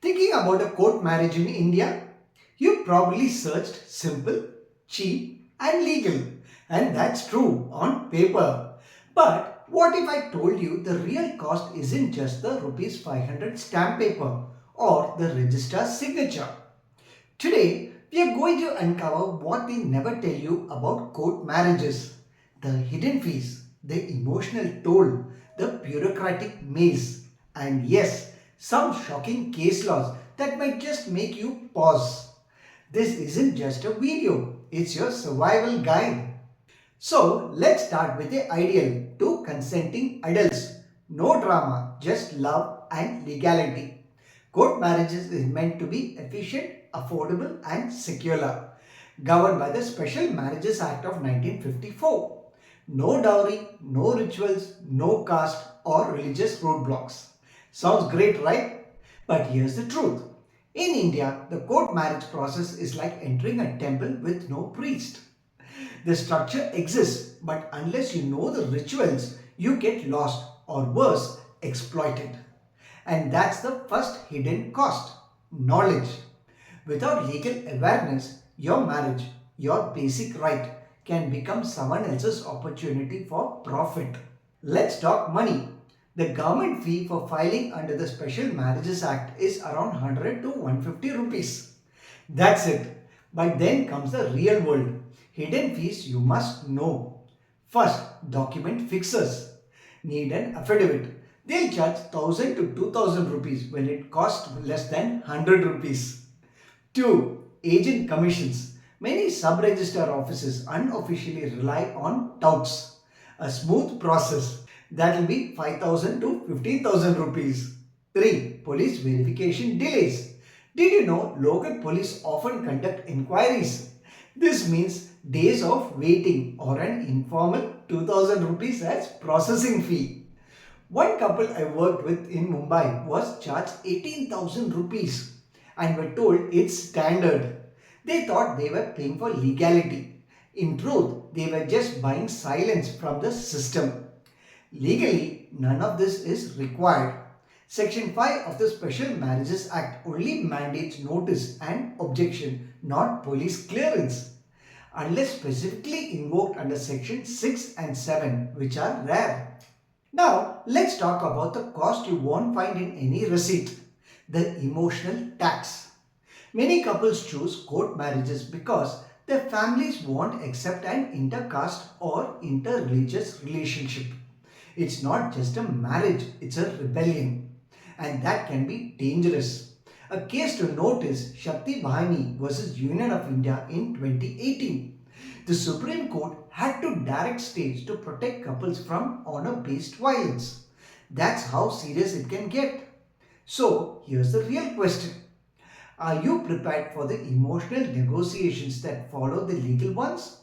Thinking about a court marriage in India? You probably searched simple, cheap and legal. And that's true on paper. But what if I told you the real cost isn't just the rupees 500 stamp paper or the registrar's signature? Today, we are going to uncover what they never tell you about court marriages, the hidden fees, the emotional toll, the bureaucratic maze, and yes, some shocking case laws that might just make you pause. This isn't just a video, it's your survival guide. So, let's start with the ideal two consenting adults. No drama, just love and legality. Court marriages is meant to be efficient, affordable and secular, governed by the Special Marriages Act of 1954. No dowry, no rituals, no caste or religious roadblocks. Sounds great, right? But here's the truth. In India, the court marriage process is like entering a temple with no priest. The structure exists, but unless you know the rituals, you get lost or worse, exploited. And that's the first hidden cost, knowledge. Without legal awareness, your marriage, your basic right, can become someone else's opportunity for profit. Let's talk money. The government fee for filing under the Special Marriages Act is around 100 to 150 rupees. That's it. But then comes the real world. Hidden fees you must know. First, document fixers. Need an affidavit. They'll charge 1000 to 2000 rupees when it costs less than 100 rupees. 2. Agent commissions. Many sub-register offices unofficially rely on touts. A smooth process. That will be 5000 to 15,000 rupees. 3. Police verification delays. Did you know local police often conduct inquiries? This means days of waiting or an informal 2000 rupees as processing fee. One couple I worked with in Mumbai was charged 18,000 rupees and were told it's standard. They thought they were paying for legality. In truth, they were just buying silence from the system. Legally, none of this is required. Section 5 of the Special Marriages Act only mandates notice and objection, not police clearance, unless specifically invoked under Section 6 and 7, which are rare. Now, let's talk about the cost you won't find in any receipt, the emotional tax. Many couples choose court marriages because their families won't accept an inter-caste or inter-religious relationship. It's not just a marriage, it's a rebellion. And that can be dangerous. A case to note is Shakti Vahini versus Union of India in 2018. The Supreme Court had to direct states to protect couples from honor-based violence. That's how serious it can get. So, here's the real question. Are you prepared for the emotional negotiations that follow the legal ones?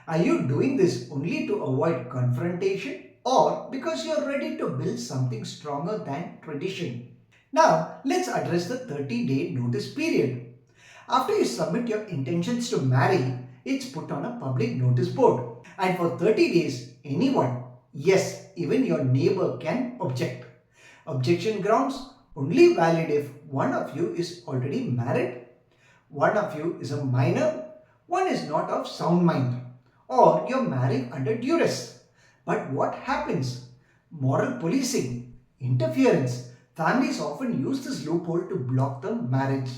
Are you doing this only to avoid confrontation or because you're ready to build something stronger than tradition? Now, let's address the 30-day notice period. After you submit your intentions to marry, it's put on a public notice board. And for 30 days, anyone, yes, even your neighbor can object. Objection grounds only valid if one of you is already married, one of you is a minor, one is not of sound mind, or you're marrying under duress. But what happens? Moral policing, interference. Families often use this loophole to block the marriage.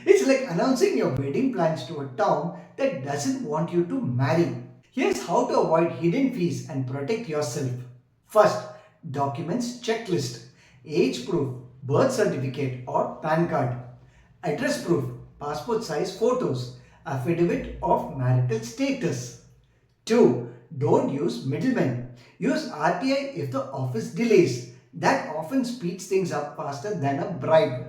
It's like announcing your wedding plans to a town that doesn't want you to marry. Here's how to avoid hidden fees and protect yourself. First, documents checklist. Age proof, birth certificate or PAN card. Address proof, passport size photos. Affidavit of marital status. 2. Don't use middlemen. Use RTI if the office delays. That often speeds things up faster than a bribe.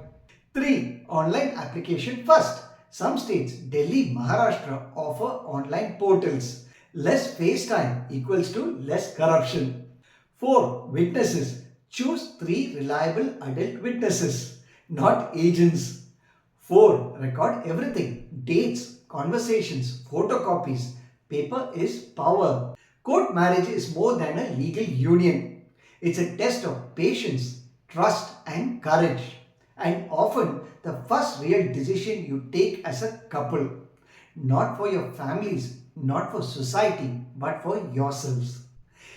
3. Online application first. Some states, Delhi, Maharashtra, offer online portals. Less face time equals to less corruption. 4. Witnesses. Choose 3 reliable adult witnesses, not agents. 4. Record everything. Dates, conversations, photocopies. Paper is power. Court marriage is more than a legal union. It's a test of patience, trust and courage. and often the first real decision you take as a couple. Not for your families, not for society, but for yourselves.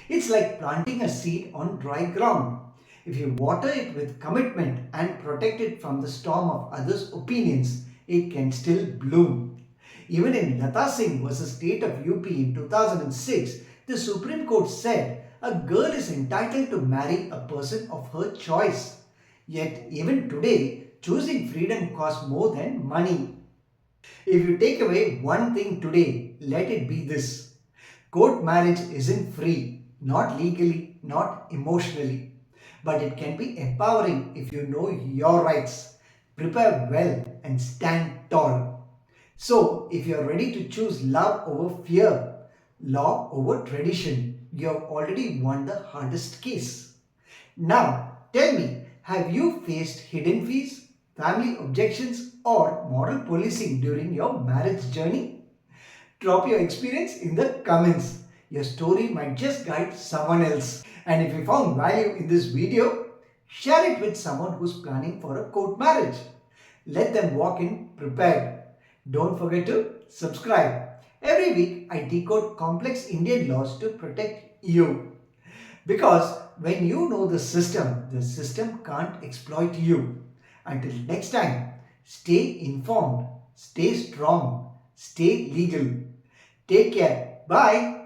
It's like planting a seed on dry ground. If you water it with commitment and protect it from the storm of others' opinions, it can still bloom. Even in Lata Singh versus State of UP in 2006, the Supreme Court said a girl is entitled to marry a person of her choice. Yet, even today, choosing freedom costs more than money. If you take away one thing today, let it be this: court marriage isn't free, not legally, not emotionally, but it can be empowering if you know your rights, prepare well, and stand tall. So, if you're ready to choose love over fear, law over tradition, you have already won the hardest case. Now, tell me, have you faced hidden fees, family objections, or moral policing during your marriage journey? Drop your experience in the comments. Your story might just guide someone else. And if you found value in this video, share it with someone who's planning for a court marriage. Let them walk in prepared. Don't forget to subscribe. Every week, I decode complex Indian laws to protect you. Because when you know the system can't exploit you. Until next time, stay informed, stay strong, stay legal. Take care. Bye.